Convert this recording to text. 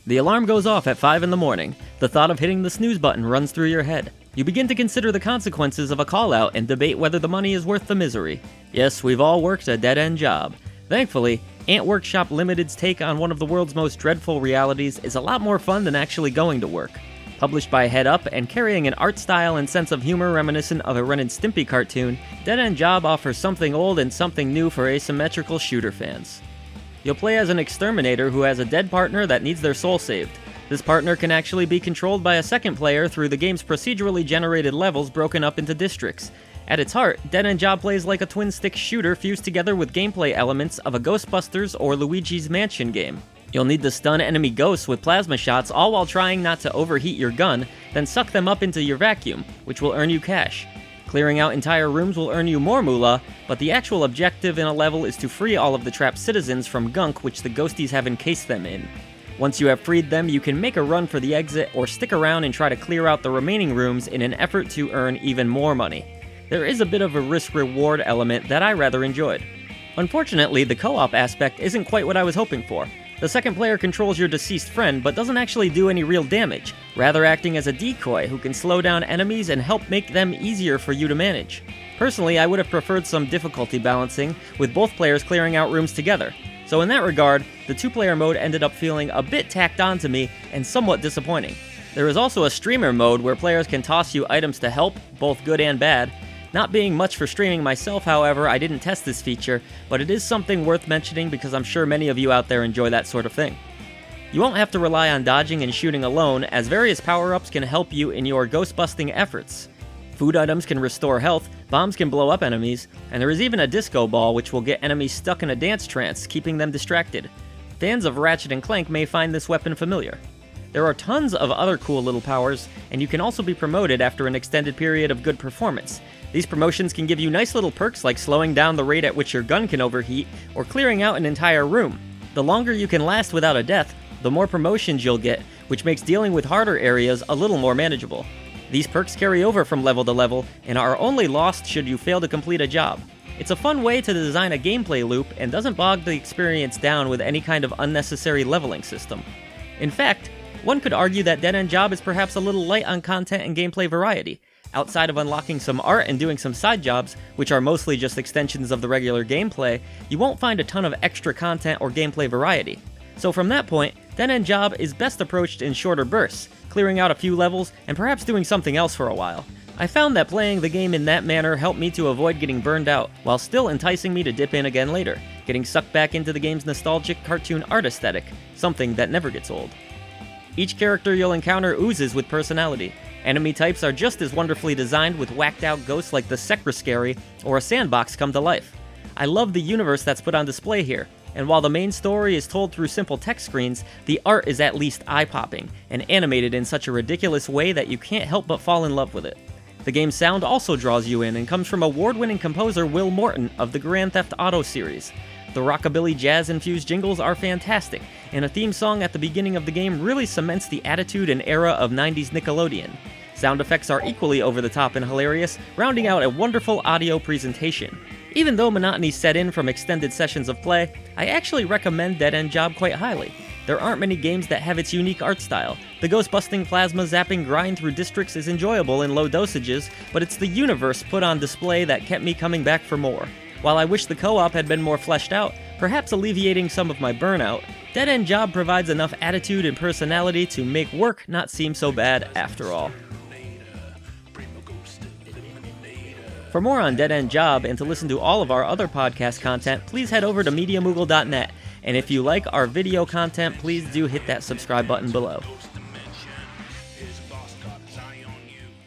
The alarm goes off at 5 in the morning. The thought of hitting the snooze button runs through your head. You begin to consider the consequences of a call-out and debate whether the money is worth the misery. Yes, we've all worked a dead-end job. Thankfully, Ant Workshop Limited's take on one of the world's most dreadful realities is a lot more fun than actually going to work. Published by Head Up and carrying an art style and sense of humor reminiscent of a Ren and Stimpy cartoon, Dead End Job offers something old and something new for asymmetrical shooter fans. You'll play as an exterminator who has a dead partner that needs their soul saved. This partner can actually be controlled by a second player through the game's procedurally generated levels broken up into districts. At its heart, Dead End Job plays like a twin-stick shooter fused together with gameplay elements of a Ghostbusters or Luigi's Mansion game. You'll need to stun enemy ghosts with plasma shots, all while trying not to overheat your gun, then suck them up into your vacuum, which will earn you cash. Clearing out entire rooms will earn you more moolah, but the actual objective in a level is to free all of the trapped citizens from gunk which the ghosties have encased them in. Once you have freed them, you can make a run for the exit or stick around and try to clear out the remaining rooms in an effort to earn even more money. There is a bit of a risk-reward element that I rather enjoyed. Unfortunately, the co-op aspect isn't quite what I was hoping for. The second player controls your deceased friend, but doesn't actually do any real damage, rather acting as a decoy who can slow down enemies and help make them easier for you to manage. Personally, I would have preferred some difficulty balancing, with both players clearing out rooms together. So in that regard, the two-player mode ended up feeling a bit tacked on to me and somewhat disappointing. There is also a streamer mode where players can toss you items to help, both good and bad. Not being much for streaming myself, however, I didn't test this feature, but it is something worth mentioning because I'm sure many of you out there enjoy that sort of thing. You won't have to rely on dodging and shooting alone, as various power-ups can help you in your ghost-busting efforts. Food items can restore health, bombs can blow up enemies, and there is even a disco ball which will get enemies stuck in a dance trance, keeping them distracted. Fans of Ratchet & Clank may find this weapon familiar. There are tons of other cool little powers, and you can also be promoted after an extended period of good performance. These promotions can give you nice little perks like slowing down the rate at which your gun can overheat, or clearing out an entire room. The longer you can last without a death, the more promotions you'll get, which makes dealing with harder areas a little more manageable. These perks carry over from level to level, and are only lost should you fail to complete a job. It's a fun way to design a gameplay loop, and doesn't bog the experience down with any kind of unnecessary leveling system. In fact, one could argue that Dead End Job is perhaps a little light on content and gameplay variety. Outside of unlocking some art and doing some side jobs, which are mostly just extensions of the regular gameplay, you won't find a ton of extra content or gameplay variety. So from that point, Dead End Job is best approached in shorter bursts, clearing out a few levels and perhaps doing something else for a while. I found that playing the game in that manner helped me to avoid getting burned out, while still enticing me to dip in again later, getting sucked back into the game's nostalgic cartoon art aesthetic, something that never gets old. Each character you'll encounter oozes with personality. Enemy types are just as wonderfully designed, with whacked-out ghosts like the Secrescary or a sandbox come to life. I love the universe that's put on display here, and while the main story is told through simple text screens, the art is at least eye-popping, and animated in such a ridiculous way that you can't help but fall in love with it. The game's sound also draws you in and comes from award-winning composer Will Morton of the Grand Theft Auto series. The rockabilly jazz-infused jingles are fantastic, and a theme song at the beginning of the game really cements the attitude and era of 90s Nickelodeon. Sound effects are equally over the top and hilarious, rounding out a wonderful audio presentation. Even though monotony set in from extended sessions of play, I actually recommend Dead End Job quite highly. There aren't many games that have its unique art style. The ghost-busting plasma zapping grind through districts is enjoyable in low dosages, but it's the universe put on display that kept me coming back for more. While I wish the co-op had been more fleshed out, perhaps alleviating some of my burnout, Dead End Job provides enough attitude and personality to make work not seem so bad after all. For more on Dead End Job and to listen to all of our other podcast content, please head over to MediaMoogle.net. And if you like our video content, please do hit that subscribe button below.